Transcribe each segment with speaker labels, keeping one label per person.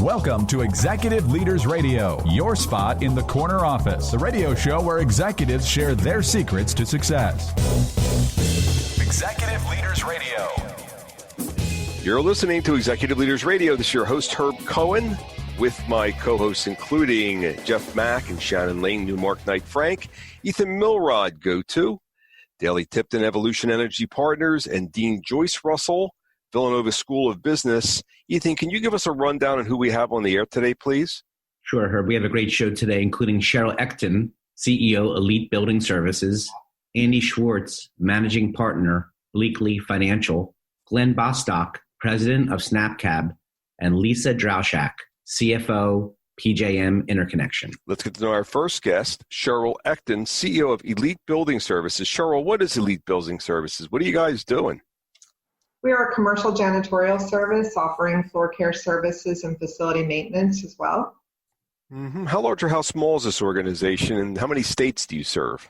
Speaker 1: Welcome to Executive Leaders Radio, your spot in the corner office, the radio show where executives share their secrets to success. Executive Leaders Radio.
Speaker 2: You're listening to Executive Leaders Radio. This is your host, Herb Cohen, with my co-hosts, including Jeff Mack and Shannon Lane, Newmark Knight Frank, Ethan Milrod, Go-To, Daily Tipton Evolution Energy Partners, and Dean Joyce Russell, Villanova School of Business. Ethan, can you give us a rundown on who we have on the air today, please?
Speaker 3: Sure, Herb. We have a great show today, including Cheryl Ecton, CEO, Elite Building Services, Andy Schwartz, Managing Partner, Bleakley Financial, Glenn Bostock, President of SnapCab, and Lisa Drauschak, CFO, PJM Interconnection.
Speaker 2: Let's get to know our first guest, Cheryl Ecton, CEO of Elite Building Services. Cheryl, what is Elite Building Services? What are you guys doing?
Speaker 4: We are a commercial janitorial service offering floor care services and facility maintenance as well.
Speaker 2: Mm-hmm. How large or how small is this organization, and how many states do you serve?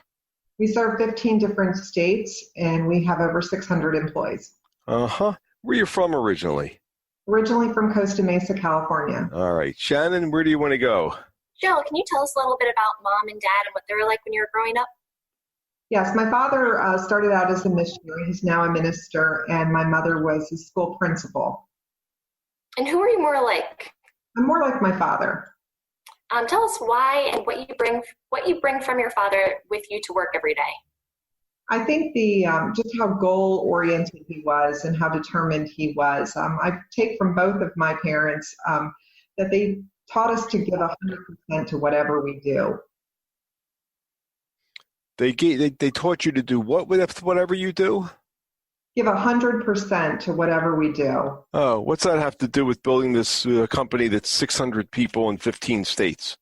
Speaker 4: We serve 15 different states, and we have over 600 employees.
Speaker 2: Uh-huh. Where are you from originally?
Speaker 4: Originally from Costa Mesa, California.
Speaker 2: All right. Shannon, where do you want to go?
Speaker 5: Cheryl, can you tell us a little bit about mom and dad and what they were like when you were growing up?
Speaker 4: Yes, my father started out as a missionary. He's now a minister, and my mother was a school principal.
Speaker 5: And who are you more like?
Speaker 4: I'm more like my father.
Speaker 5: Tell us why and what you bring from your father with you to work every day.
Speaker 4: I think just how goal-oriented he was and how determined he was. I take from both of my parents that they taught us to give 100% to whatever we do.
Speaker 2: They taught you to do what with whatever you do?
Speaker 4: Give 100% to whatever we do.
Speaker 2: Oh, what's that have to do with building this company that's 600 people in 15 states?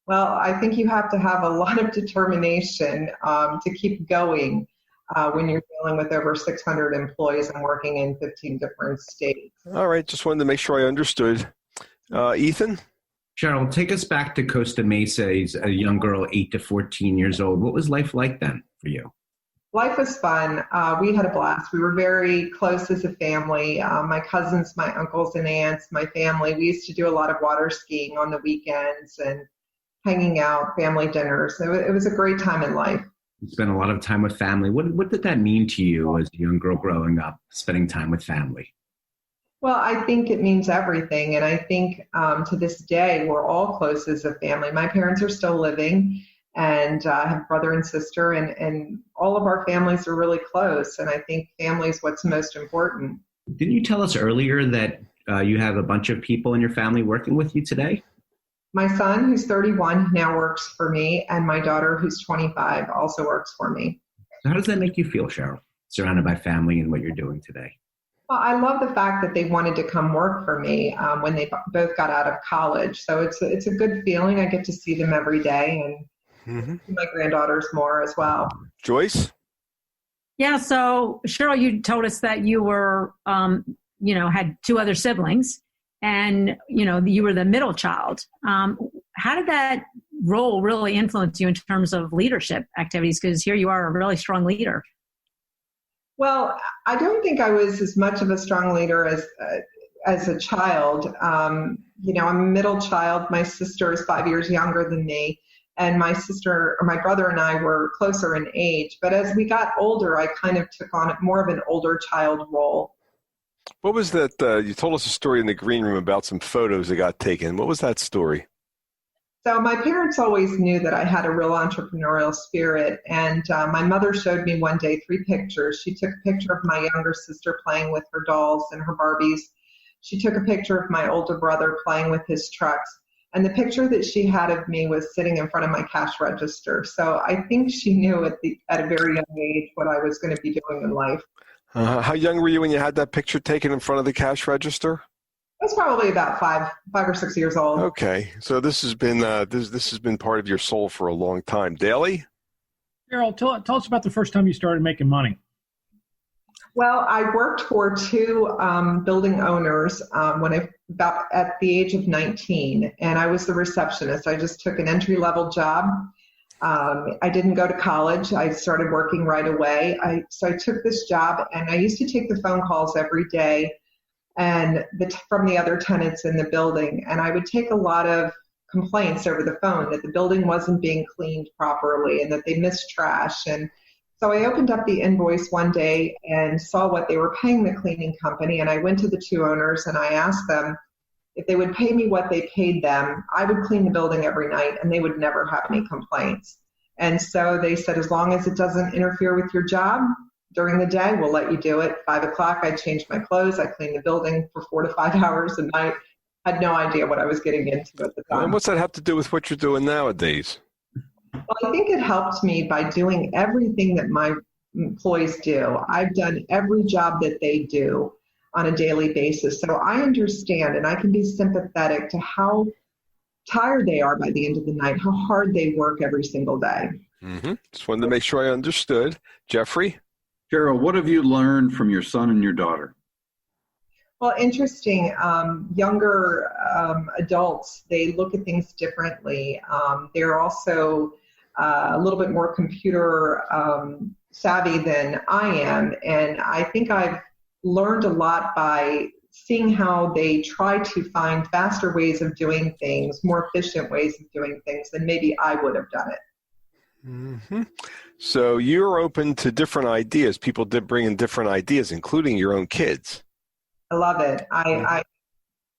Speaker 4: Well, I think you have to have a lot of determination to keep going when you're dealing with over 600 employees and working in 15 different states.
Speaker 2: All right, just wanted to make sure I understood. Ethan?
Speaker 3: Cheryl, take us back to Costa Mesa as a young girl, 8 to 14 years old. What was life like then for you?
Speaker 4: Life was fun. We had a blast. We were very close as a family. My cousins, my uncles and aunts, my family. We used to do a lot of water skiing on the weekends and hanging out, family dinners. It was a great time in life.
Speaker 3: You spent a lot of time with family. What did that mean to you as a young girl growing up, spending time with family?
Speaker 4: Well, I think it means everything. And I think to this day, we're all close as a family. My parents are still living, and I have a brother and sister, and all of our families are really close. And I think family is what's most important.
Speaker 3: Didn't you tell us earlier that you have a bunch of people in your family working with you today?
Speaker 4: My son, who's 31, now works for me, and my daughter, who's 25, also works for me.
Speaker 3: So how does that make you feel, Cheryl, surrounded by family and what you're doing today?
Speaker 4: Well, I love the fact that they wanted to come work for me when they both got out of college. So it's a good feeling. I get to see them every day and see my granddaughters more as well.
Speaker 2: Joyce?
Speaker 6: Yeah, so Cheryl, you told us that you were, had two other siblings and, you were the middle child. How did that role really influence you in terms of leadership activities? Because here you are a really strong leader.
Speaker 4: Well, I don't think I was as much of a strong leader as a child. I'm a middle child. My sister is 5 years younger than me, and my brother and I were closer in age. But as we got older, I kind of took on more of an older child role.
Speaker 2: What was that? You told us a story in the green room about some photos that got taken. What was that story?
Speaker 4: So my parents always knew that I had a real entrepreneurial spirit, and my mother showed me one day 3 pictures. She took a picture of my younger sister playing with her dolls and her Barbies. She took a picture of my older brother playing with his trucks, and the picture that she had of me was sitting in front of my cash register. So I think she knew at a very young age what I was going to be doing in life.
Speaker 2: How young were you when you had that picture taken in front of the cash register?
Speaker 4: I was probably about five or 6 years old.
Speaker 2: Okay, so this has been this has been part of your soul for a long time. Daly?
Speaker 7: Cheryl, tell us about the first time you started making money.
Speaker 4: Well, I worked for 2 building owners about at the age of 19, and I was the receptionist. I just took an entry-level job. I didn't go to college. I started working right away. So I took this job, and I used to take the phone calls every day. and from the other tenants in the building. And I would take a lot of complaints over the phone that the building wasn't being cleaned properly and that they missed trash. And so I opened up the invoice one day and saw what they were paying the cleaning company. And I went to the two owners and I asked them if they would pay me what they paid them, I would clean the building every night and they would never have any complaints. And so they said, as long as it doesn't interfere with your job during the day, we'll let you do it. 5 o'clock, I changed my clothes. I cleaned the building for 4 to 5 hours a night. Had no idea what I was getting into at the time.
Speaker 2: And what's that have to do with what you're doing nowadays?
Speaker 4: Well, I think it helped me by doing everything that my employees do. I've done every job that they do on a daily basis. So I understand and I can be sympathetic to how tired they are by the end of the night, how hard they work every single day.
Speaker 2: Mm-hmm. Just wanted to make sure I understood. Jeffrey?
Speaker 8: Cheryl, what have you learned from your son and your daughter?
Speaker 4: Well, interesting. Younger adults, they look at things differently. They're also a little bit more computer savvy than I am. And I think I've learned a lot by seeing how they try to find faster ways of doing things, more efficient ways of doing things than maybe I would have done it.
Speaker 2: Mm-hmm. So you're open to different ideas. People did bring in different ideas, including your own kids.
Speaker 4: I love it. I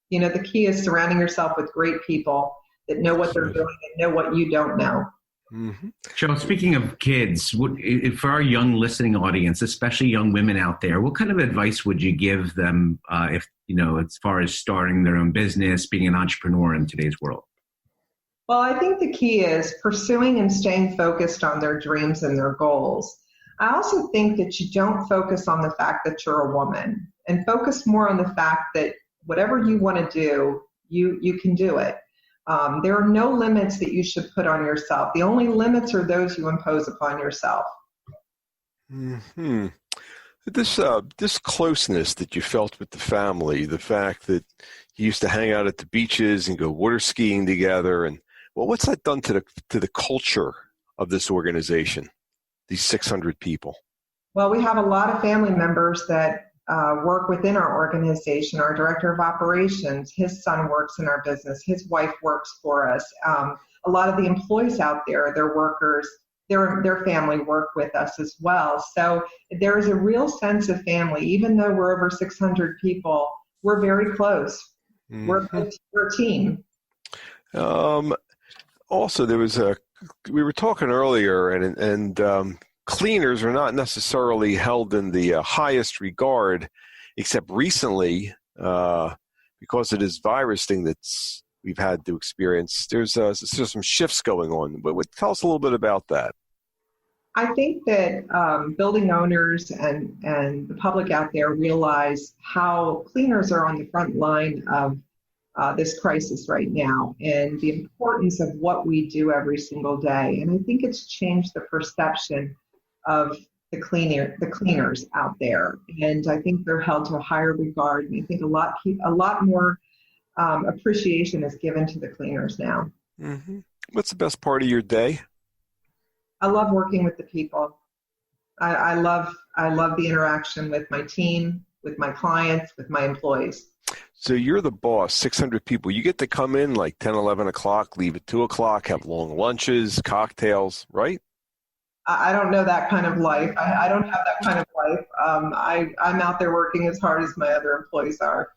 Speaker 4: the key is surrounding yourself with great people that know what they're doing and know what you don't know.
Speaker 3: Mm-hmm. Cheryl, speaking of kids, for our young listening audience, especially young women out there, what kind of advice would you give them if, as far as starting their own business, being an entrepreneur in today's world?
Speaker 4: Well, I think the key is pursuing and staying focused on their dreams and their goals. I also think that you don't focus on the fact that you're a woman and focus more on the fact that whatever you want to do, you can do it. There are no limits that you should put on yourself. The only limits are those you impose upon yourself.
Speaker 2: Mm-hmm. This closeness that you felt with the family, the fact that you used to hang out at the beaches and go water skiing together, and what's that done to the culture of this organization, these 600 people?
Speaker 4: Well, we have a lot of family members that work within our organization. Our director of operations, his son works in our business. His wife works for us. A lot of the employees out there, their workers, their family work with us as well. So there is a real sense of family. Even though we're over 600 people, we're very close. Mm-hmm. We're a team.
Speaker 2: Also, we were talking earlier, and cleaners are not necessarily held in the highest regard, except recently, because of this virus thing that's we've had to experience. There's some shifts going on. But tell us a little bit about that.
Speaker 4: I think that building owners and the public out there realize how cleaners are on the front line of this crisis right now and the importance of what we do every single day. And I think it's changed the perception of the cleaners out there. And I think they're held to a higher regard. And I think a lot more appreciation is given to the cleaners now.
Speaker 2: Mm-hmm. What's the best part of your day?
Speaker 4: I love working with the people. I love the interaction with my team, with my clients, with my employees.
Speaker 2: So you're the boss, 600 people. You get to come in like 10, 11 o'clock, leave at 2 o'clock, have long lunches, cocktails, right?
Speaker 4: I don't know that kind of life. I don't have that kind of life. I'm out there working as hard as my other employees are.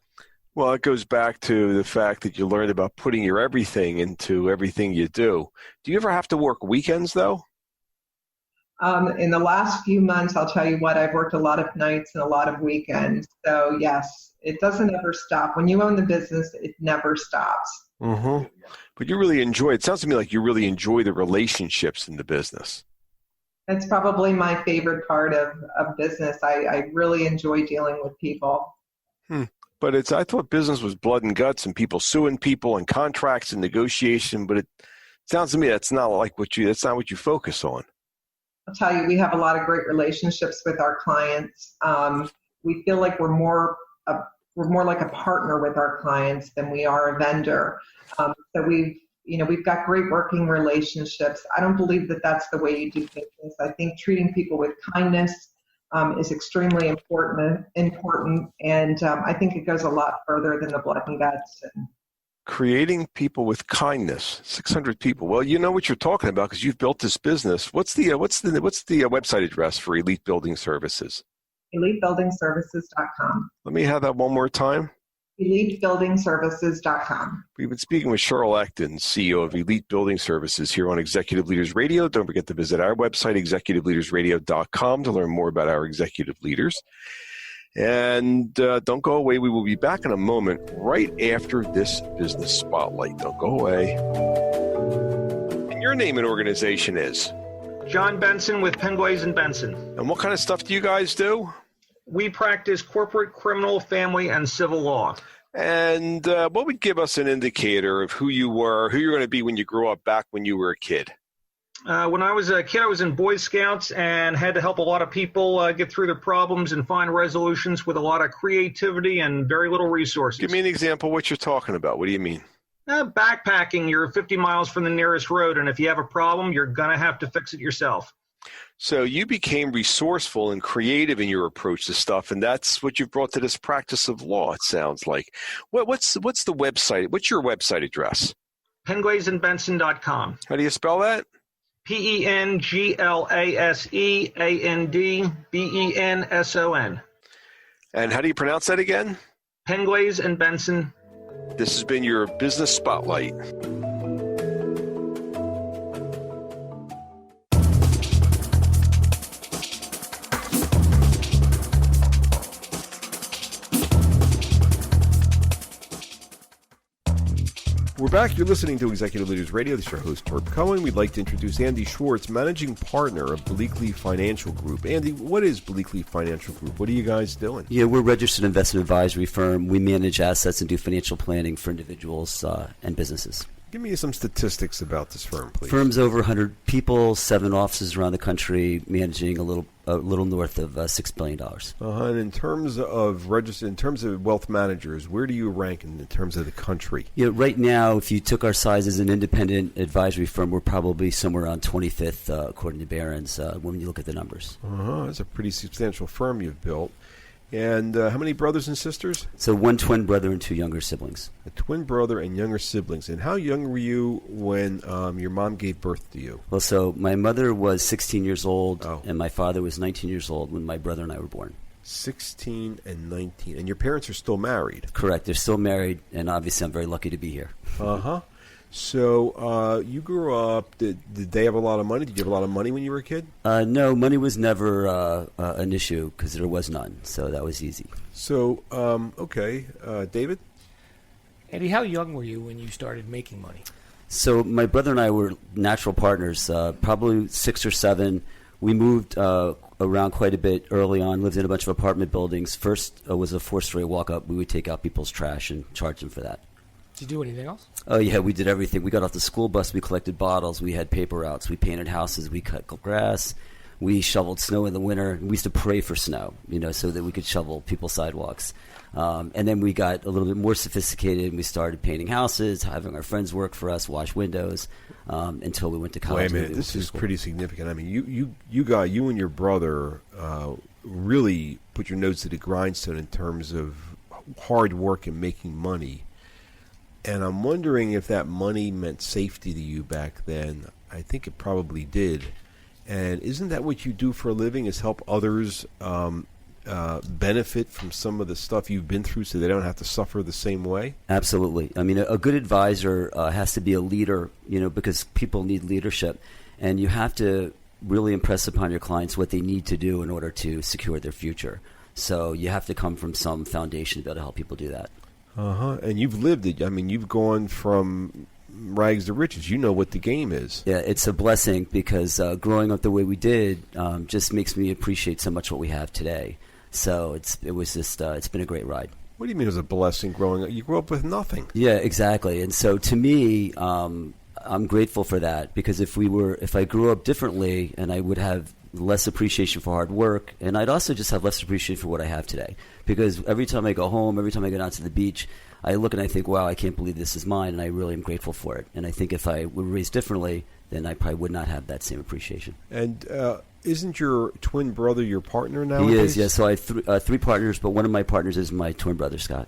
Speaker 2: Well, it goes back to the fact that you learned about putting your everything into everything you do. Do you ever have to work weekends, though?
Speaker 4: In the last few months, I'll tell you what, I've worked a lot of nights and a lot of weekends. So, yes, it doesn't ever stop. When you own the business, it never stops.
Speaker 2: Mm-hmm. But you really enjoy it. Sounds to me like you really enjoy the relationships in the business.
Speaker 4: That's probably my favorite part of business. I really enjoy dealing with people.
Speaker 2: But I thought business was blood and guts and people suing people and contracts and negotiation. But it sounds to me that's not what you focus on.
Speaker 4: I'll tell you, we have a lot of great relationships with our clients. We feel like we're more like a partner with our clients than we are a vendor. So we've got great working relationships. I don't believe that that's the way you do business. I think treating people with kindness, is extremely important, and I think it goes a lot further than the blood and guts.
Speaker 2: Creating people with kindness, 600 people. Well, you know what you're talking about because you've built this business. What's the website address for Elite Building Services? EliteBuildingServices.com. Let me have that one more time. EliteBuildingServices.com. We've been speaking with Cheryl Ecton, CEO of Elite Building Services here on Executive Leaders Radio. Don't forget to visit our website, ExecutiveLeadersRadio.com, to learn more about our executive leaders. And don't go away. We will be back in a moment right after this business spotlight. Don't go away. And your name and organization is?
Speaker 9: John Benson with Penguays and Benson.
Speaker 2: And what kind of stuff do you guys do?
Speaker 9: We practice corporate, criminal, family, and civil law.
Speaker 2: And what would give us an indicator of who you were, who you're going to be when you grow up back when you were a kid?
Speaker 9: When I was a kid, I was in Boy Scouts and had to help a lot of people get through their problems and find resolutions with a lot of creativity and very little resources.
Speaker 2: Give me an example of what you're talking about. What do you mean?
Speaker 9: Backpacking. You're 50 miles from the nearest road, and if you have a problem, you're going to have to fix it yourself.
Speaker 2: So you became resourceful and creative in your approach to stuff, and that's what you've brought to this practice of law, it sounds like. What's the website? What's your website address?
Speaker 9: PenguaysandBenson.com.
Speaker 2: How do you spell that?
Speaker 9: PenGlaseandBenson.
Speaker 2: And how do you pronounce that again?
Speaker 9: Penguays and Benson.
Speaker 2: This has been your Business Spotlight. We're back. You're listening to Executive Leaders Radio. This is your host, Herb Cohen. We'd like to introduce Andy Schwartz, managing partner of Bleakley Financial Group. Andy, what is Bleakley Financial Group? What are you guys doing?
Speaker 10: Yeah, we're a registered investment advisory firm. We manage assets and do financial planning for individuals and businesses.
Speaker 2: Give me some statistics about this firm, please.
Speaker 10: Firm's over 100 people, 7 offices around the country, managing a little north of $6 billion.
Speaker 2: And in terms of wealth managers, where do you rank in terms of the country?
Speaker 10: Yeah, right now, if you took our size as an independent advisory firm, we're probably somewhere around 25th, according to Barron's, when you look at the numbers.
Speaker 2: That's a pretty substantial firm you've built. And how many brothers and sisters?
Speaker 10: So 1 twin brother and 2 younger siblings.
Speaker 2: A twin brother and younger siblings. And how young were you when your mom gave birth to you?
Speaker 10: Well, so my mother was 16 years old, and my father was 19 years old when my brother and I were born.
Speaker 2: 16 and 19. And your parents are still married?
Speaker 10: Correct. They're still married, and obviously I'm very lucky to be here.
Speaker 2: So you grew up, did they have a lot of money? Did you have a lot of money when you were a kid?
Speaker 10: No, money was never an issue because there was none, so that was easy.
Speaker 2: So, David?
Speaker 11: Andy, how young were you when you started making money?
Speaker 10: So my brother and I were natural partners, probably 6 or 7. We moved around quite a bit early on, lived in a bunch of apartment buildings. First was a 4-story walk-up. We would take out people's trash and charge them for that.
Speaker 11: Did you do anything else?
Speaker 10: Oh, yeah, we did everything. We got off the school bus. We collected bottles. We had paper routes. We painted houses. We cut grass. We shoveled snow in the winter. We used to pray for snow, so that we could shovel people's sidewalks. And then we got a little bit more sophisticated, and we started painting houses, having our friends work for us, wash windows, until we went to college.
Speaker 2: Wait a minute. This is pretty significant. I mean, you and your brother really put your nose to the grindstone in terms of hard work and making money. And I'm wondering if that money meant safety to you back then. I think it probably did. And isn't that what you do for a living, is help others benefit from some of the stuff you've been through so they don't have to suffer the same way?
Speaker 10: Absolutely. I mean, a good advisor has to be a leader, because people need leadership. And you have to really impress upon your clients what they need to do in order to secure their future. So you have to come from some foundation to be able to help people do that.
Speaker 2: And you've lived it. I mean, you've gone from rags to riches. You know what the game is.
Speaker 10: Yeah, it's a blessing because growing up the way we did just makes me appreciate so much what we have today. So it's been a great ride.
Speaker 2: What do you mean it was a blessing growing up? You grew up with nothing.
Speaker 10: Yeah, exactly. And so to me, I'm grateful for that because if I grew up differently, and I would have less appreciation for hard work, and I'd also just have less appreciation for what I have today. Because every time I go home, every time I go down to the beach, I look and I think, wow, I can't believe this is mine, and I really am grateful for it. And I think if I were raised differently, then I probably would not have that same appreciation.
Speaker 2: And isn't your twin brother your partner nowadays?
Speaker 10: He is, yes. So I have three partners, but one of my partners is my twin brother, Scott.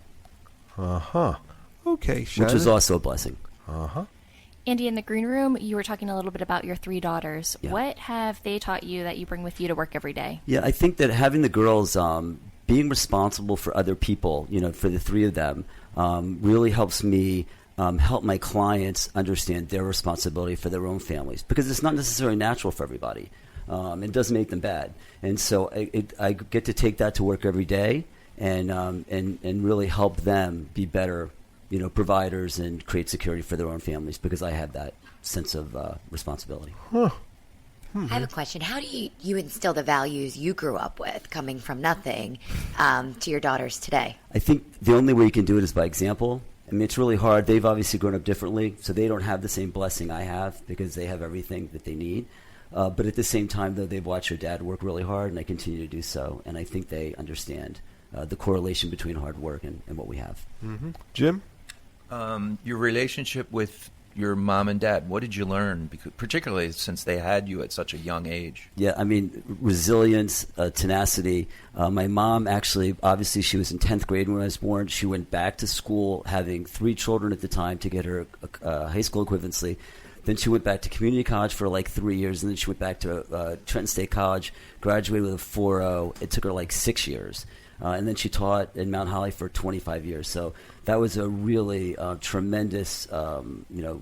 Speaker 2: Uh-huh. Okay, Shannon.
Speaker 10: Which is also a blessing.
Speaker 2: Uh-huh.
Speaker 12: Andy, in the green room, you were talking a little bit about your three daughters.
Speaker 10: Yeah.
Speaker 12: What have they taught you that you bring with you to work every day?
Speaker 10: Yeah, I think that having the girls being responsible for other people, for the three of them, really helps me help my clients understand their responsibility for their own families, because it's not necessarily natural for everybody. It doesn't make them bad. And so I get to take that to work every day and really help them be better providers and create security for their own families, because I have that sense of responsibility.
Speaker 2: Huh.
Speaker 13: I have a question. How do you instill the values you grew up with, coming from nothing, to your daughters today?
Speaker 10: I think the only way you can do it is by example. I mean, it's really hard. They've obviously grown up differently, so they don't have the same blessing I have, because they have everything that they need. But at the same time, though, they've watched their dad work really hard, and I continue to do so. And I think they understand the correlation between hard work and what we have.
Speaker 2: Mm-hmm. Jim?
Speaker 14: Your relationship with your mom and dad, what did you learn, particularly since they had you at such a young age?
Speaker 10: Yeah, I mean, resilience, tenacity. My mom actually, obviously, she was in 10th grade when I was born. She went back to school having 3 children at the time to get her high school equivalency. Then she went back to community college for like 3 years, and then she went back to Trenton State College, graduated with a 4.0. It took her like 6 years. And then she taught in Mount Holly for 25 years. So that was a really tremendous,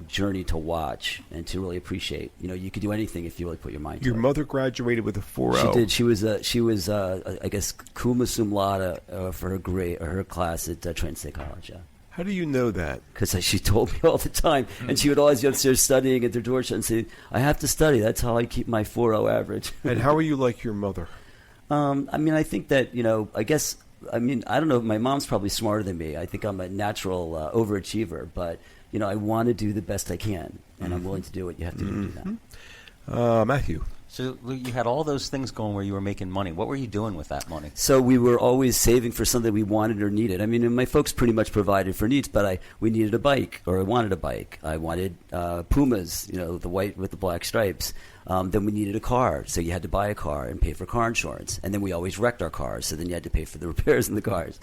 Speaker 10: journey to watch and to really appreciate. You could do anything if you really put your mind to it.
Speaker 2: Your mother graduated with a 4.0.
Speaker 10: She did. She was I guess, cum laude for her grade or her class at Trenton State College. Yeah.
Speaker 2: How do you know that?
Speaker 10: Because she told me all the time, and she would always be upstairs studying at their door and say, "I have to study. That's how I keep my 4.0 average."
Speaker 2: And how are you like your mother?
Speaker 10: I mean, I think that, I don't know. My mom's probably smarter than me. I think I'm a natural overachiever, but, I want to do the best I can, and I'm willing to do what you have to do that.
Speaker 2: Matthew.
Speaker 15: So you had all those things going where you were making money. What were you doing with that money?
Speaker 10: So we were always saving for something we wanted or needed. I mean, and my folks pretty much provided for needs, but we needed a bike, or I wanted a bike. I wanted Pumas, the white with the black stripes. Then we needed a car, so you had to buy a car and pay for car insurance. And then we always wrecked our cars, so then you had to pay for the repairs in the cars.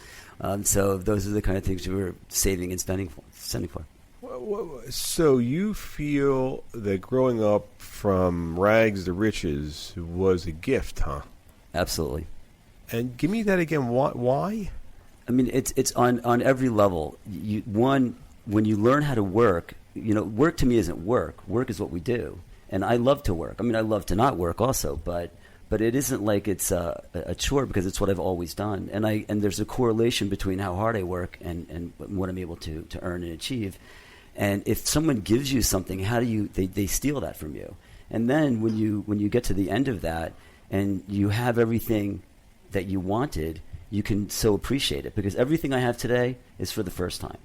Speaker 10: So those are the kind of things we were saving and spending for.
Speaker 2: So you feel that growing up from rags to riches was a gift, huh?
Speaker 10: Absolutely.
Speaker 2: And give me that again. Why?
Speaker 10: I mean, it's on every level. When you learn how to work, work to me isn't work. Work is what we do. And I love to work. I mean, I love to not work also, but it isn't like it's a chore, because it's what I've always done. And there's a correlation between how hard I work and what I'm able to earn and achieve. And if someone gives you something, how do they steal that from you? And then when you get to the end of that and you have everything that you wanted, you can so appreciate it, because everything I have today is for the first time.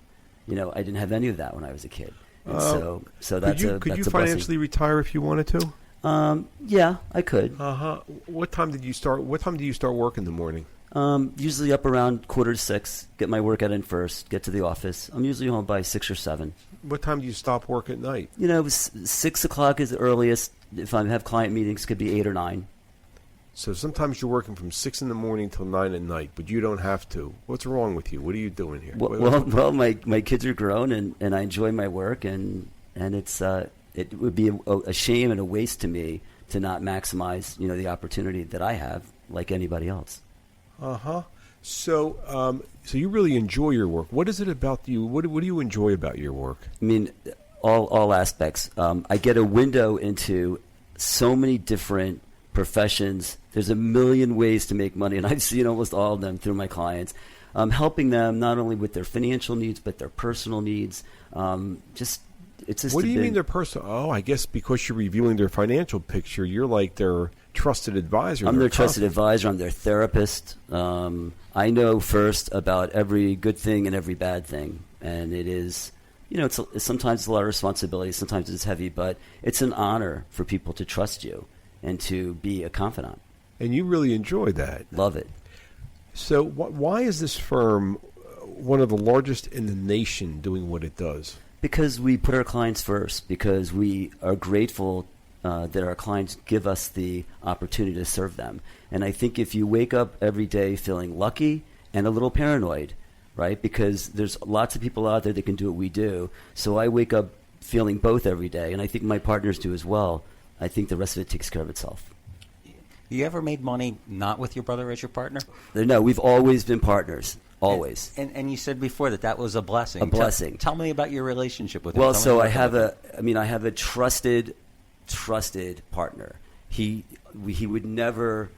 Speaker 10: I didn't have any of that when I was a kid. And so that's
Speaker 2: could you financially retire if you wanted to?
Speaker 10: Yeah, I could.
Speaker 2: What time did you start? What time do you start work in the morning?
Speaker 10: Usually up around 5:45. Get my workout in first. Get to the office. I'm usually home by 6 or 7.
Speaker 2: What time do you stop work at night?
Speaker 10: 6 o'clock is the earliest. If I have client meetings, could be 8 or 9.
Speaker 2: So sometimes you're working from 6 in the morning till 9 at night, but you don't have to. What's wrong with you? What are you doing here?
Speaker 10: Well, my kids are grown, and I enjoy my work, and it would be a shame and a waste to me to not maximize the opportunity that I have like anybody else.
Speaker 2: So you really enjoy your work. What is it about you? What do you enjoy about your work?
Speaker 10: I mean, all aspects. I get a window into so many different professions. There's a million ways to make money, and I've seen almost all of them through my clients. Helping them not only with their financial needs, but their personal needs. What do you mean their personal? Oh, I guess because you're reviewing their financial picture, you're like their trusted advisor. I'm their trusted advisor. I'm their therapist. I know first about every good thing and every bad thing, and it is, sometimes it's a lot of responsibility, sometimes it's heavy, but it's an honor for people to trust you and to be a confidant. And you really enjoy that. Love it. So why is this firm one of the largest in the nation doing what it does? Because we put our clients first, because we are grateful that our clients give us the opportunity to serve them. And I think if you wake up every day feeling lucky and a little paranoid, right, because there's lots of people out there that can do what we do. So I wake up feeling both every day, and I think my partners do as well. I think the rest of it takes care of itself.
Speaker 15: You ever made money not with your brother as your partner?
Speaker 10: No, we've always been partners. Always.
Speaker 15: And you said before that was a blessing.
Speaker 10: A blessing.
Speaker 15: Tell me about your relationship with him.
Speaker 10: Well, so I have a trusted partner. He would never,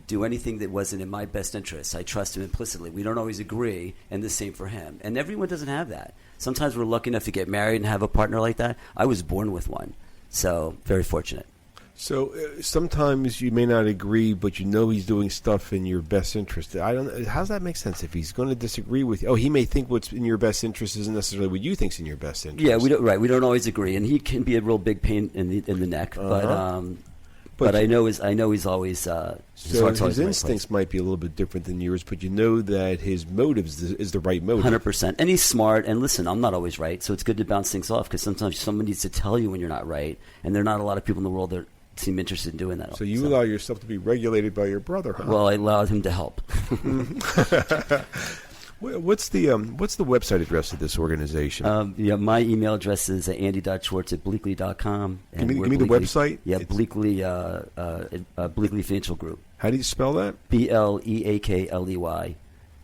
Speaker 10: do anything that wasn't in my best interest. I trust him implicitly. We don't always agree, and the same for him. And everyone doesn't have that. Sometimes we're lucky enough to get married and have a partner like that. I was born with one, so very fortunate.
Speaker 2: So sometimes you may not agree, but you know he's doing stuff in your best interest. How's that make sense? If he's going to disagree with you, he may think what's in your best interest isn't necessarily what you think's in your best interest.
Speaker 10: Yeah, we don't always agree, and he can be a real big pain in the neck. But I know he's always. So
Speaker 2: his instincts might be a little bit different than yours, but you know that his motives is the right motive.
Speaker 10: 100%, and he's smart. And listen, I'm not always right, so it's good to bounce things off because sometimes someone needs to tell you when you're not right, and there are not a lot of people in the world that seem interested in doing that.
Speaker 2: So you allow yourself to be regulated by your brother, huh?
Speaker 10: Well, I allowed him to help.
Speaker 2: What's the website address of this organization?
Speaker 10: My email address is andy.schwartz@bleakley.com.
Speaker 2: Give me the website?
Speaker 10: Yeah, Bleakley, Bleakley Financial Group.
Speaker 2: How do you spell that?
Speaker 10: BLEAKLEY.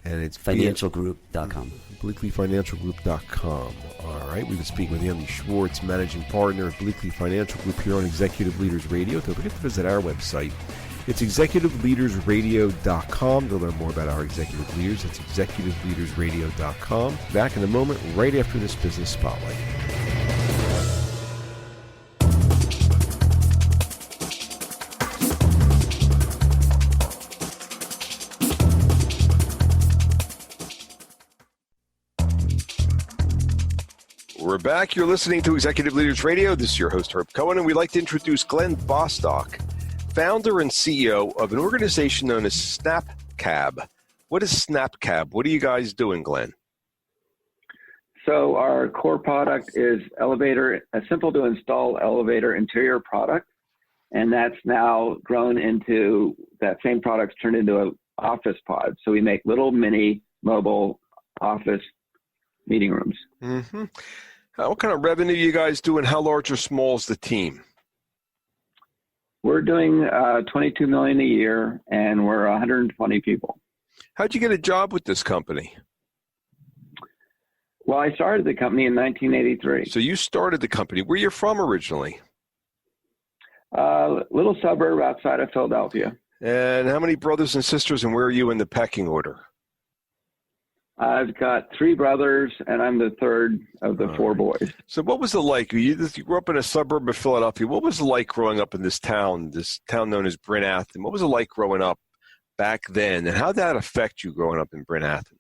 Speaker 2: And it's
Speaker 10: financialgroup.com.
Speaker 2: BleakleyFinancialGroup.com. All right. We've been speaking with Andy Schwartz, managing partner at Bleakley Financial Group here on Executive Leaders Radio. Don't forget to visit our website. It's executiveleadersradio.com to learn more about our executive leaders. It's executiveleadersradio.com. Back in a moment, right after this business spotlight. We're back. You're listening to Executive Leaders Radio. This is your host, Herb Cohen, and we'd like to introduce Glenn Bostock, founder and CEO of an organization known as SnapCab. What is SnapCab? What are you guys doing, Glenn?
Speaker 16: So our core product is a simple to install elevator interior product, and that's now grown into, that same product's turned into an office pod. So we make little mini mobile office meeting rooms.
Speaker 2: Mm-hmm. What kind of revenue you guys do, and how large or small is the team?
Speaker 16: We're doing $22 million a year, and we're 120 people.
Speaker 2: How'd you get a job with this company?
Speaker 16: Well, I started the company in 1983.
Speaker 2: So you started the company. Where you're from originally?
Speaker 16: Little suburb outside of Philadelphia.
Speaker 2: And how many brothers and sisters, and where are you in the pecking order?
Speaker 16: I've got 3 brothers, and I'm the third of the 4 boys.
Speaker 2: So what was it like? You grew up in a suburb of Philadelphia. What was it like growing up in this town known as Bryn Athyn? What was it like growing up back then, and how did that affect you growing up in Bryn Athyn?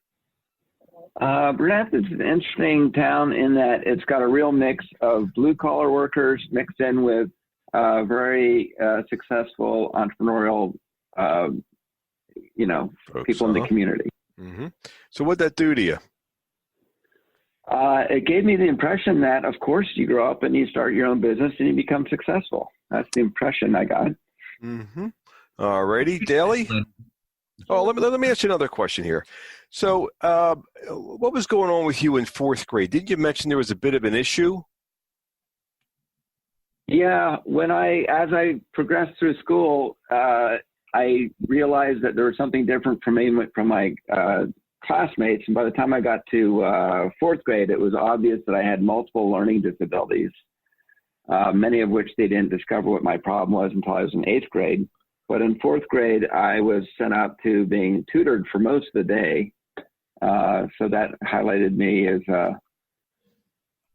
Speaker 16: Bryn Athyn's an interesting town in that it's got a real mix of blue-collar workers mixed in with very successful entrepreneurial, people in the community.
Speaker 2: Mm-hmm. So what'd that do to you?
Speaker 16: It gave me the impression that, of course, you grow up and you start your own business and you become successful. That's the impression I got.
Speaker 2: Mm-hmm. All righty, Daly. Oh, let me ask you another question here. So what was going on with you in 4th grade? Didn't you mention there was a bit of an issue?
Speaker 16: Yeah, as I progressed through school, I realized that there was something different from my classmates. And by the time I got to 4th grade, it was obvious that I had multiple learning disabilities, many of which they didn't discover what my problem was until I was in 8th grade. But in 4th grade, I was sent out to being tutored for most of the day. So that highlighted me as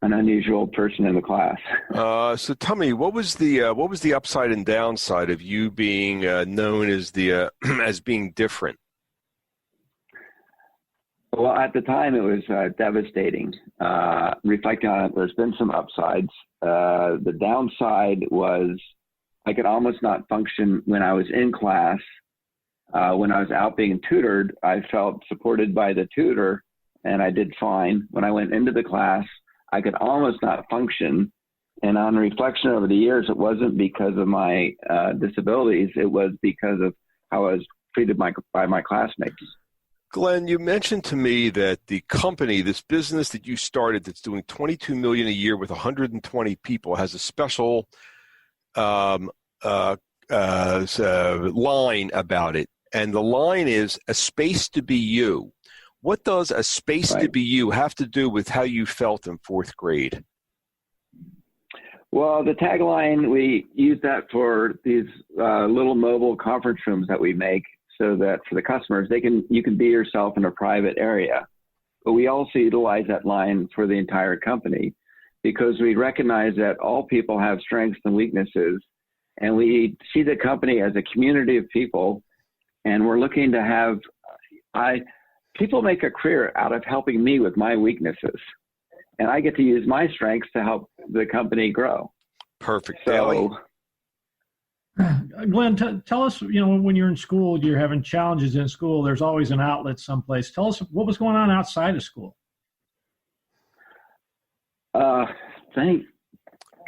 Speaker 16: an unusual person in the class.
Speaker 2: So tell me, what was the upside and downside of you being known as as being different?
Speaker 16: Well, at the time, it was devastating. Reflecting on it, there's been some upsides. The downside was I could almost not function when I was in class. When I was out being tutored, I felt supported by the tutor, and I did fine. When I went into the class, I could almost not function. And on reflection over the years, it wasn't because of my disabilities. It was because of how I was treated by my classmates.
Speaker 2: Glenn, you mentioned to me that the company, this business that you started that's doing $22 million a year with 120 people, has a special line about it. And the line is a space to be you. What does a space to be you have to do with how you felt in fourth grade?
Speaker 16: Well, the tagline, we use that for these little mobile conference rooms that we make, so that for the customers, you can be yourself in a private area. But we also utilize that line for the entire company because we recognize that all people have strengths and weaknesses, and we see the company as a community of people, and we're looking to have people make a career out of helping me with my weaknesses, and I get to use my strengths to help the company grow.
Speaker 2: Perfect.
Speaker 16: So,
Speaker 7: Glenn, tell us, when you're in school, you're having challenges in school, there's always an outlet someplace. Tell us what was going on outside of school.
Speaker 16: Thank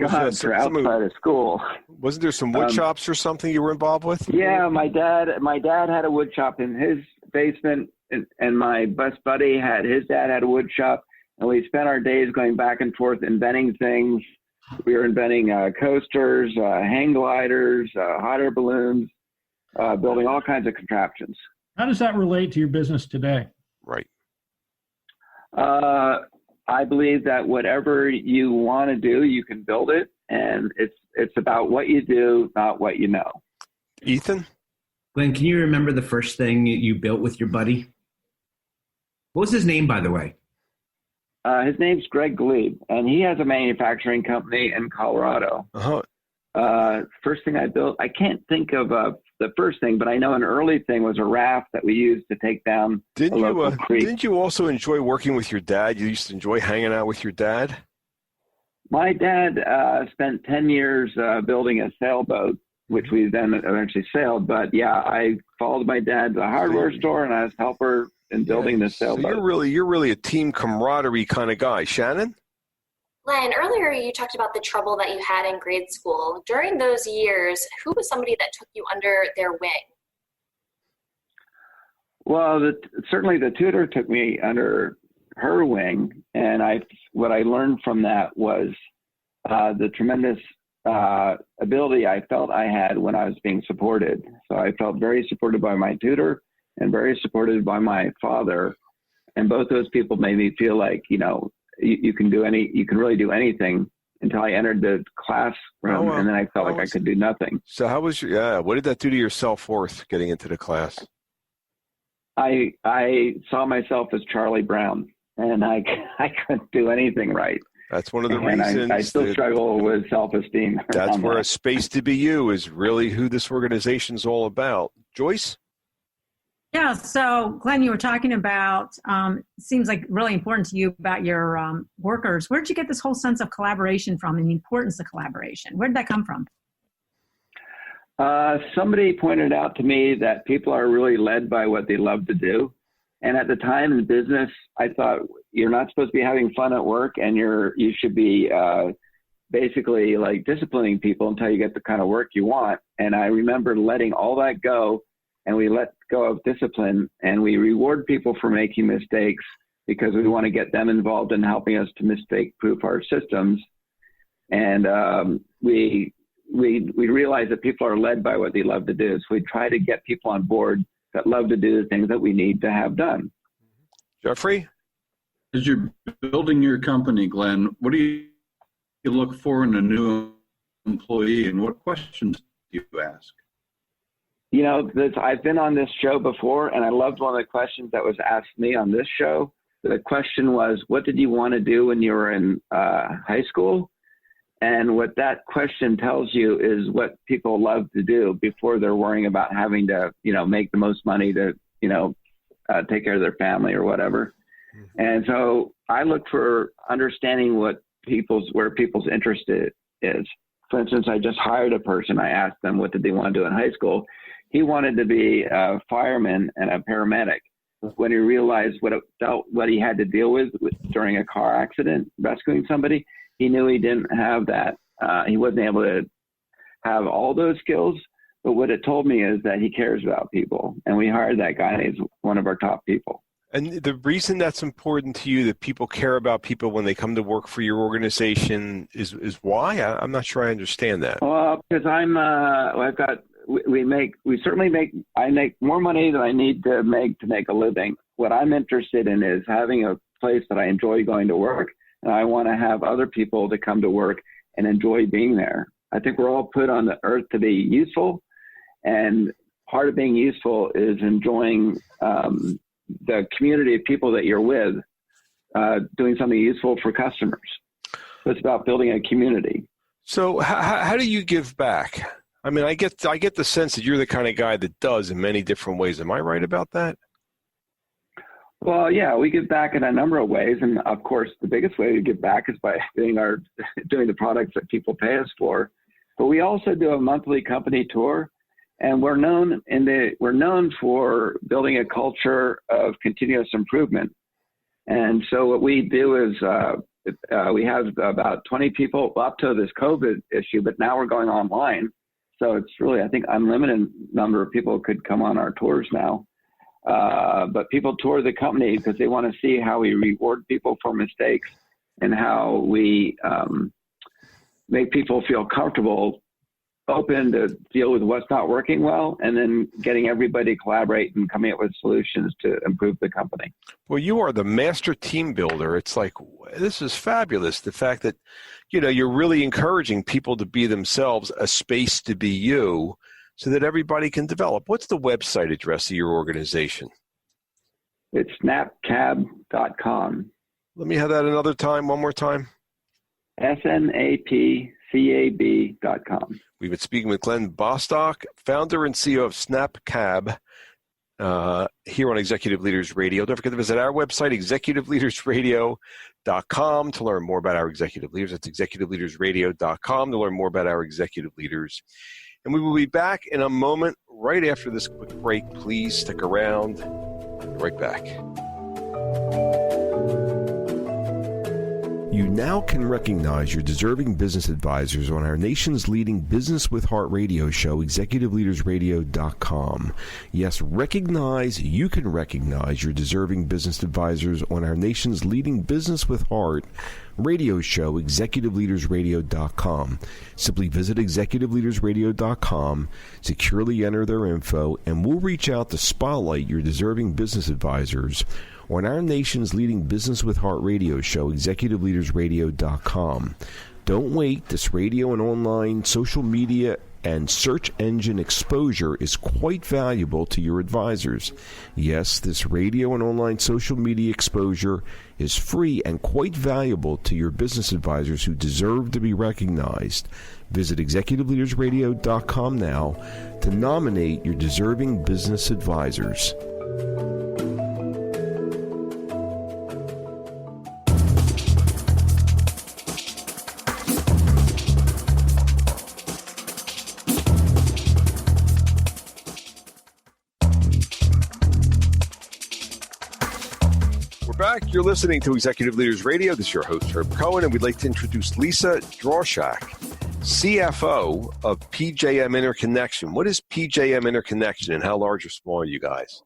Speaker 16: God for outside of school.
Speaker 2: Wasn't there some wood shops or something you were involved with?
Speaker 16: Yeah, my dad had a wood shop in his basement, and my best buddy his dad had a wood shop, and we spent our days going back and forth inventing things. We were inventing coasters, hang gliders, hot air balloons, building all kinds of contraptions.
Speaker 7: How does that relate to your business today?
Speaker 2: Right.
Speaker 16: I believe that whatever you want to do, you can build it, and it's about what you do, not what you know.
Speaker 2: Ethan?
Speaker 3: Glenn, can you remember the first thing you built with your buddy? What was his name, by the way?
Speaker 16: His name's Greg Glebe, and he has a manufacturing company in Colorado. First thing I built, I can't think of the first thing, but I know an early thing was a raft that we used to take down a local creek.
Speaker 2: Didn't you also enjoy working with your dad? You used to enjoy hanging out with your dad?
Speaker 16: My dad spent 10 years building a sailboat, which we then eventually sailed. But yeah, I followed my dad to the hardware store, and I was helper in building the sailboat.
Speaker 2: So you're really a team camaraderie kind of guy. Shannon?
Speaker 5: Glenn, earlier you talked about the trouble that you had in grade school. During those years, who was somebody that took you under their wing?
Speaker 16: Well, certainly the tutor took me under her wing, and what I learned from that was the tremendous ability I felt I had when I was being supported. So I felt very supported by my tutor and very supported by my father, and both those people made me feel like you can really do anything, until I entered the classroom, and then I felt like I could do nothing.
Speaker 2: So how was what did that do to your self-worth getting into the class?
Speaker 16: I saw myself as Charlie Brown, and I couldn't do anything right.
Speaker 2: That's one of the reasons.
Speaker 16: I still struggle with self-esteem.
Speaker 2: That's where a space to be you is really who this organization is all about. Joyce?
Speaker 6: Yeah, so Glenn, you were talking about, seems like really important to you about your workers. Where did you get this whole sense of collaboration from and the importance of collaboration? Where did that come from?
Speaker 16: Somebody pointed out to me that people are really led by what they love to do. And at the time in business, I thought you're not supposed to be having fun at work, and you should be basically like disciplining people until you get the kind of work you want. And I remember letting all that go, and we let go of discipline, and we reward people for making mistakes because we want to get them involved in helping us to mistake-proof our systems. And we realize that people are led by what they love to do. So we try to get people on board that love to do the things that we need to have done.
Speaker 2: Jeffrey?
Speaker 8: As you're building your company, Glenn, what do you look for in a new employee, and what questions do you ask?
Speaker 16: I've been on this show before, and I loved one of the questions that was asked me on this show. The question was, what did you want to do when you were in high school? And what that question tells you is what people love to do before they're worrying about having to, make the most money to, take care of their family or whatever. Mm-hmm. And so I look for understanding where people's interest is. For instance, I just hired a person. I asked them, what did they want to do in high school? He wanted to be a fireman and a paramedic. when he realized what he had to deal with during a car accident, rescuing somebody. He knew he didn't have that. He wasn't able to have all those skills, but what it told me is that he cares about people, and we hired that guy. He's one of our top people.
Speaker 2: And the reason that's important to you, that people care about people when they come to work for your organization, is why? I'm not sure I understand that.
Speaker 16: Well, because I make more money than I need to make a living. What I'm interested in is having a place that I enjoy going to work, and I want to have other people to come to work and enjoy being there. I think we're all put on the earth to be useful, and part of being useful is enjoying the community of people that you're with, doing something useful for customers. So it's about building a community.
Speaker 2: So how do you give back? I mean, I get the sense that you're the kind of guy that does in many different ways. Am I right about that?
Speaker 16: Well, yeah, we give back in a number of ways. And of course, the biggest way to give back is by doing the products that people pay us for. But we also do a monthly company tour. And we're known for building a culture of continuous improvement. And so what we do is we have about 20 people up to this COVID issue, but now we're going online. So it's really, I think, unlimited number of people could come on our tours now. But people tour the company because they want to see how we reward people for mistakes and how we make people feel comfortable, open to deal with what's not working well, and then getting everybody to collaborate and coming up with solutions to improve the company.
Speaker 2: Well, you are the master team builder. It's like, this is fabulous. The fact that, you're really encouraging people to be themselves, a space to be you, so that everybody can develop. What's the website address of your organization?
Speaker 16: It's SnapCab.com.
Speaker 2: Let me have that another time, one more time.
Speaker 16: SnapCab.com.
Speaker 2: We've been speaking with Glenn Bostock, founder and CEO of SnapCab, here on Executive Leaders Radio. Don't forget to visit our website, executiveleadersradio.com, to learn more about our executive leaders. That's executiveleadersradio.com to learn more about our executive leaders. And we will be back in a moment right after this quick break. Please stick around. Be right back. You now can recognize your deserving business advisors on our nation's leading Business with Heart radio show, executiveleadersradio.com. Yes, you can recognize your deserving business advisors on our nation's leading Business with Heart radio show, executiveleadersradio.com. Simply visit executiveleadersradio.com, securely enter their info, and we'll reach out to spotlight your deserving business advisors on our nation's leading Business with Heart radio show, executiveleadersradio.com. Don't wait. This radio and online social media and search engine exposure is quite valuable to your advisors. Yes, this radio and online social media exposure is free and quite valuable to your business advisors who deserve to be recognized. Visit executiveleadersradio.com now to nominate your deserving business advisors. Back. You're listening to Executive Leaders Radio. This is your host, Herb Cohen, and we'd like to introduce Lisa Drauschak, CFO of PJM Interconnection. What is PJM Interconnection, and how large or small are you guys?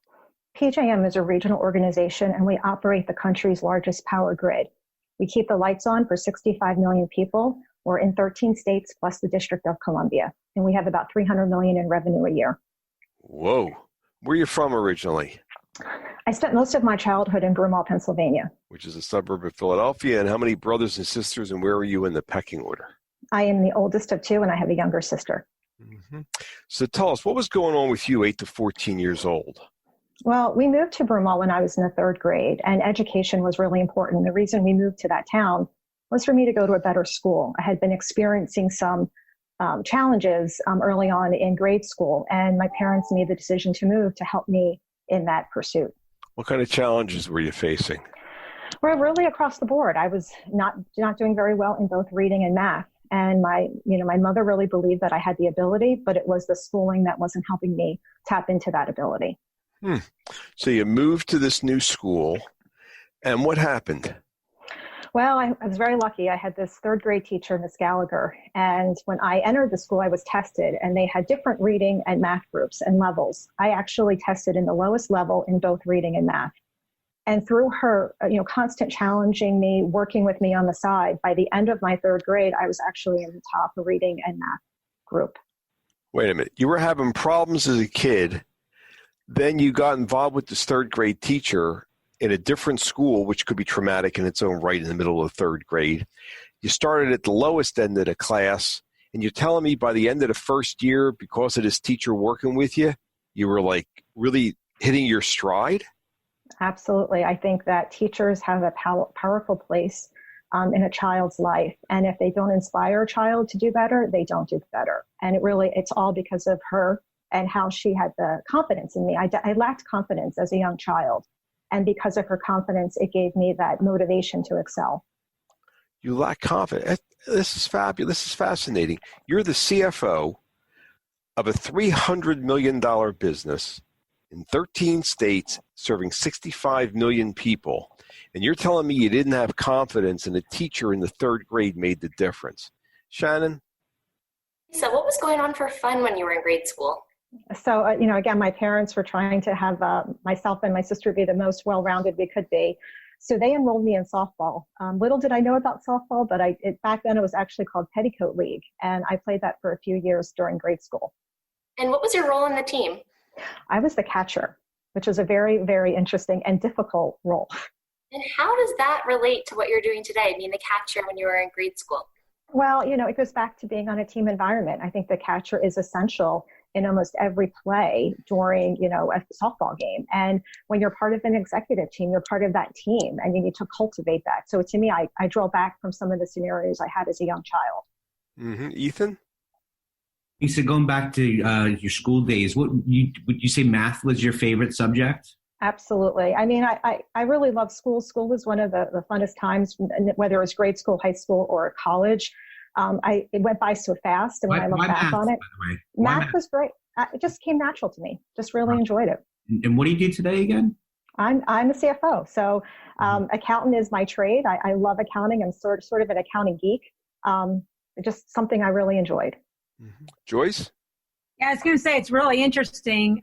Speaker 17: PJM is a regional organization, and we operate the country's largest power grid. We keep the lights on for 65 million people. We're in 13 states plus the District of Columbia, and we have about $300 million in revenue a year.
Speaker 2: Whoa. Where are you from originally?
Speaker 17: I spent most of my childhood in Broomall, Pennsylvania.
Speaker 2: Which is a suburb of Philadelphia. And how many brothers and sisters, and where are you in the pecking order?
Speaker 17: I am the oldest of two, and I have a younger sister.
Speaker 2: Mm-hmm. So tell us, what was going on with you 8 to 14 years old?
Speaker 17: Well, we moved to Broomall when I was in the 3rd grade, and education was really important. The reason we moved to that town was for me to go to a better school. I had been experiencing some challenges early on in grade school, and my parents made the decision to move to help me in that pursuit.
Speaker 2: What kind of challenges were you facing?
Speaker 17: Well, really across the board. I was not doing very well in both reading and math. And my mother really believed that I had the ability, but it was the schooling that wasn't helping me tap into that ability.
Speaker 2: So you moved to this new school, and what happened?
Speaker 17: Well, I was very lucky. I had this third grade teacher, Miss Gallagher, and when I entered the school, I was tested, and they had different reading and math groups and levels. I actually tested in the lowest level in both reading and math. And through her, constant challenging me, working with me on the side, by the end of my third grade, I was actually in the top reading and math group.
Speaker 2: Wait a minute. You were having problems as a kid. Then you got involved with this third grade teacher in a different school, which could be traumatic in its own right in the middle of third grade. You started at the lowest end of the class, and you're telling me by the end of the first year, because of this teacher working with you, you were like really hitting your stride?
Speaker 17: Absolutely. I think that teachers have a powerful place in a child's life. And if they don't inspire a child to do better, they don't do better. And it's all because of her and how she had the confidence in me. I lacked confidence as a young child. And because of her confidence, it gave me that motivation to excel.
Speaker 2: You lack confidence. This is fabulous. This is fascinating. You're the CFO of a $300 million business in 13 states serving 65 million people. And you're telling me you didn't have confidence and a teacher in the third grade made the difference. Shannon?
Speaker 5: So what was going on for fun when you were in grade school?
Speaker 17: So, again, my parents were trying to have myself and my sister be the most well-rounded we could be. So they enrolled me in softball. Little did I know about softball, but back then it was actually called Petticoat League. And I played that for a few years during grade school.
Speaker 5: And what was your role in the team?
Speaker 17: I was the catcher, which was a very, very interesting and difficult role.
Speaker 5: And how does that relate to what you're doing today, being the catcher when you were in grade school?
Speaker 17: Well, it goes back to being on a team environment. I think the catcher is essential in almost every play during, a softball game. And when you're part of an executive team, you're part of that team and you need to cultivate that. So to me, I draw back from some of the scenarios I had as a young child.
Speaker 2: Mm-hmm. Ethan?
Speaker 3: Lisa, going back to your school days, would you say math was your favorite subject?
Speaker 17: Absolutely. I mean, I really love school. School was one of the funnest times, whether it was grade school, high school, or college. It went by so fast, and when I look back on it, math was great. It just came natural to me. Just really enjoyed it.
Speaker 3: And what do you do today again?
Speaker 17: I'm a CFO, so accountant is my trade. I love accounting. I'm sort of an accounting geek. Just something I really enjoyed.
Speaker 2: Mm-hmm. Joyce?
Speaker 6: Yeah, I was going to say it's really interesting,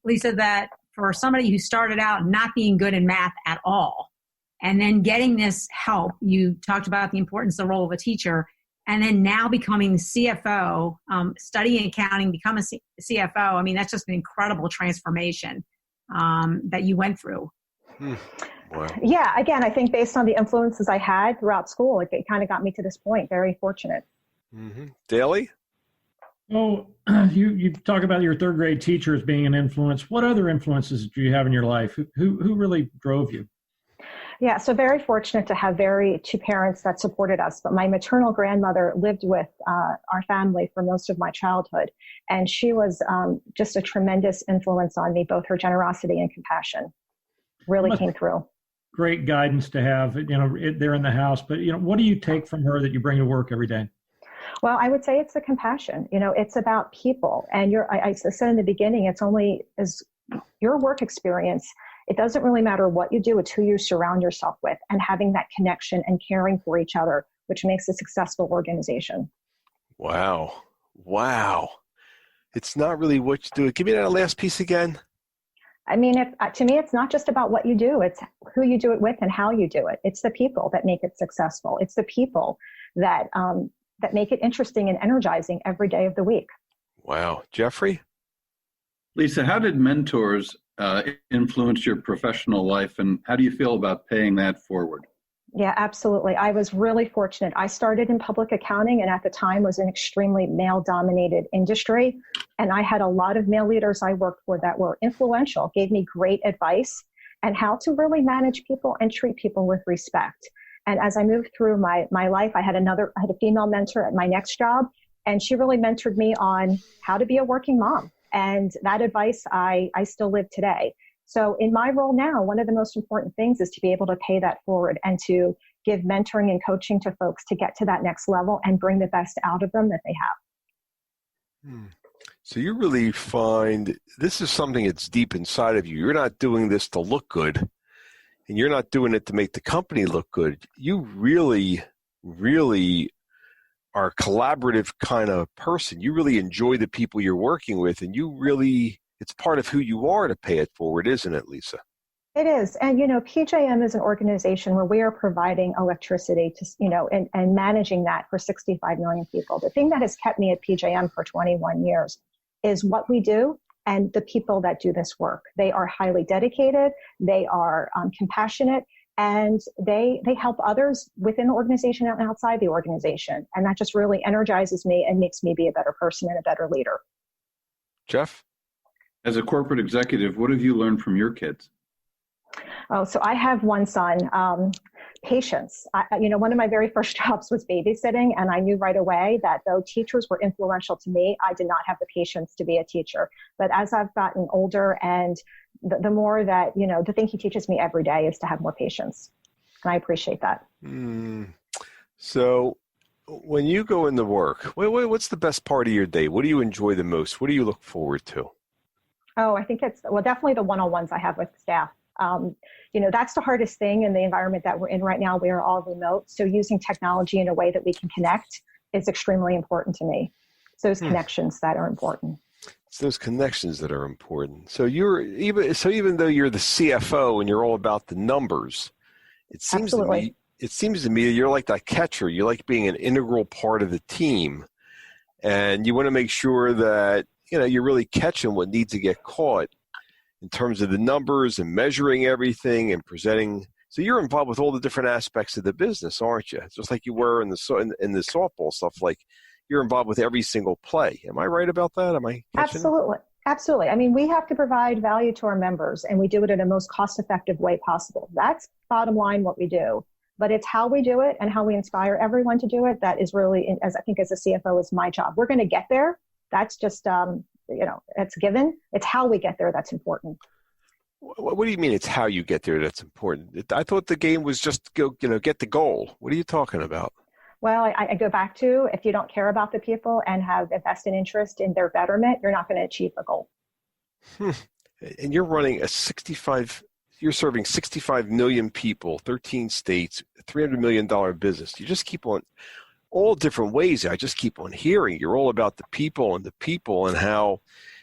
Speaker 6: Lisa, that for somebody who started out not being good in math at all, and then getting this help, you talked about the importance of the role of a teacher. And then now becoming the CFO, studying accounting, become a CFO. I mean, that's just an incredible transformation that you went through.
Speaker 2: Wow.
Speaker 17: Yeah, again, I think based on the influences I had throughout school, it kind of got me to this point. Very fortunate.
Speaker 2: Mm-hmm. Daly?
Speaker 7: Oh, you talk about your third grade teacher as being an influence. What other influences do you have in your life? Who really drove you?
Speaker 17: Yeah, so very fortunate to have two parents that supported us. But my maternal grandmother lived with our family for most of my childhood. And she was just a tremendous influence on me, both her generosity and compassion really came through.
Speaker 7: Great guidance to have, there in the house. But, what do you take from her that you bring to work every day?
Speaker 17: Well, I would say it's the compassion. It's about people. And I said in the beginning, it's only as your work experience. It doesn't really matter what you do, it's who you surround yourself with and having that connection and caring for each other, which makes a successful organization.
Speaker 2: Wow. It's not really what you do. Give me that last piece again.
Speaker 17: I mean, to me, it's not just about what you do. It's who you do it with and how you do it. It's the people that make it successful. It's the people that make it interesting and energizing every day of the week.
Speaker 2: Wow. Jeffrey?
Speaker 8: Lisa, how did mentors influence your professional life, and how do you feel about paying that forward?
Speaker 17: Yeah, absolutely. I was really fortunate. I started in public accounting and at the time was an extremely male-dominated industry. And I had a lot of male leaders I worked for that were influential, gave me great advice and how to really manage people and treat people with respect. And as I moved through my life, I had a female mentor at my next job, and she really mentored me on how to be a working mom. And that advice I still live today. So in my role now, one of the most important things is to be able to pay that forward and to give mentoring and coaching to folks to get to that next level and bring the best out of them that they have.
Speaker 2: So you really find this is something that's deep inside of you. You're not doing this to look good, and you're not doing it to make the company look good. You really, really are a collaborative kind of person. You really enjoy the people you're working with, and it's part of who you are to pay it forward, isn't it, Lisa?
Speaker 17: It is. And, PJM is an organization where we are providing electricity to, and managing that for 65 million people. The thing that has kept me at PJM for 21 years is what we do and the people that do this work. They are highly dedicated. They are compassionate, and they help others within the organization and outside the organization. And that just really energizes me and makes me be a better person and a better leader.
Speaker 2: Jeff?
Speaker 8: As a corporate executive, what have you learned from your kids?
Speaker 17: Oh, so I have one son, patience. One of my very first jobs was babysitting, and I knew right away that though teachers were influential to me, I did not have the patience to be a teacher. But as I've gotten older, and the more that, the thing he teaches me every day is to have more patience. And I appreciate that.
Speaker 2: So when you go into work, what's the best part of your day? What do you enjoy the most? What do you look forward to?
Speaker 17: Oh, I think definitely the one-on-ones I have with staff. That's the hardest thing in the environment that we're in right now. We are all remote. So using technology in a way that we can connect is extremely important to me. It's those connections that are important.
Speaker 2: It's those connections that are important. So even though you're the CFO and you're all about the numbers, it seems to me that you're like that catcher. You like being an integral part of the team, and you want to make sure that you're really catching what needs to get caught in terms of the numbers and measuring everything and presenting. So you're involved with all the different aspects of the business, aren't you? Just like you were in the softball stuff, like you're involved with every single play. Am I right about that? Am I catching it?
Speaker 17: Absolutely. I mean, we have to provide value to our members, and we do it in the most cost-effective way possible. That's bottom line what we do. But it's how we do it and how we inspire everyone to do it that is really, as a CFO, is my job. We're going to get there. That's just it's given. It's how we get there that's important.
Speaker 2: What do you mean it's how you get there that's important? I thought the game was just get the goal. What are you talking about?
Speaker 17: Well, I go back to, if you don't care about the people and have a vested interest in their betterment, you're not going to achieve the goal.
Speaker 2: And you're running you're serving 65 million people, 13 states, $300 million business. You just keep on all different ways. I just keep on hearing you're all about the people and how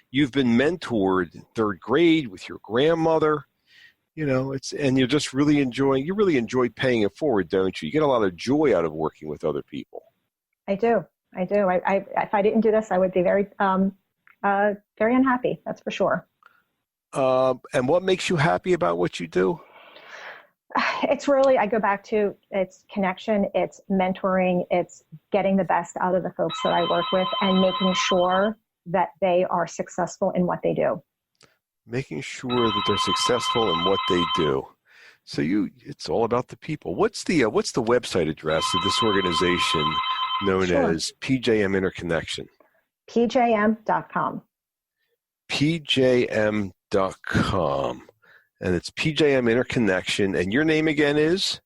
Speaker 2: you've been mentored in third grade with your grandmother. And you're just really enjoy paying it forward, don't you? You get a lot of joy out of working with other people.
Speaker 17: I do. If I didn't do this, I would be very, very unhappy. That's for sure.
Speaker 2: And what makes you happy about what you do?
Speaker 17: It's really, I go back to, it's connection, it's mentoring, it's getting the best out of the folks that I work with and making sure that they are successful in what they do.
Speaker 2: Making sure that they're successful in what they do. So it's all about the people. What's the website address of this organization known as PJM Interconnection?
Speaker 17: PJM.com.
Speaker 2: PJM.com. And it's PJM Interconnection. And your name again is?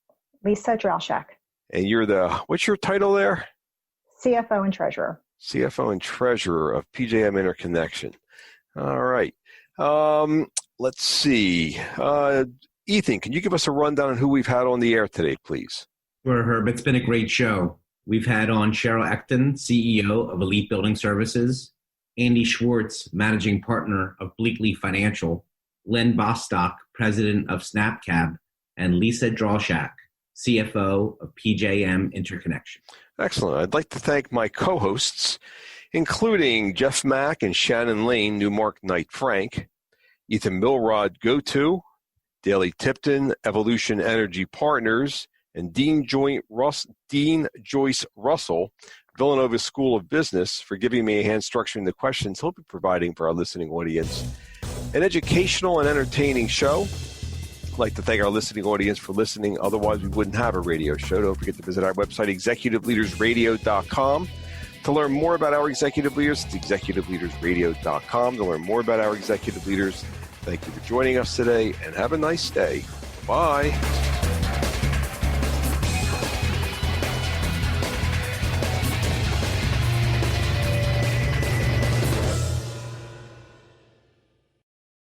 Speaker 17: Lisa Drauschak.
Speaker 2: And you're what's your title there?
Speaker 17: CFO and Treasurer.
Speaker 2: CFO and Treasurer of PJM Interconnection. All right. Let's see. Ethan, can you give us a rundown on who we've had on the air today, please?
Speaker 3: Sure, Herb. It's been a great show. We've had on Cheryl Ecton, CEO of Elite Building Services, Andy Schwartz, Managing Partner of Bleakley Financial, Len Bostock, President of SnapCab, and Lisa Drauschak, CFO of PJM Interconnection.
Speaker 2: Excellent. I'd like to thank my co-hosts, including Jeff Mack and Shannon Lane, Newmark Knight Frank, Ethan Milrod, GoTo, Daley Tipton, Evolution Energy Partners, and Dean Joyce Russell, Villanova School of Business, for giving me a hand structuring the questions he'll be providing for our listening audience. An educational and entertaining show. I'd like to thank our listening audience for listening. Otherwise, we wouldn't have a radio show. Don't forget to visit our website, executiveleadersradio.com. To learn more about our executive leaders, it's executiveleadersradio.com. To learn more about our executive leaders, thank you for joining us today, and have a nice day. Bye.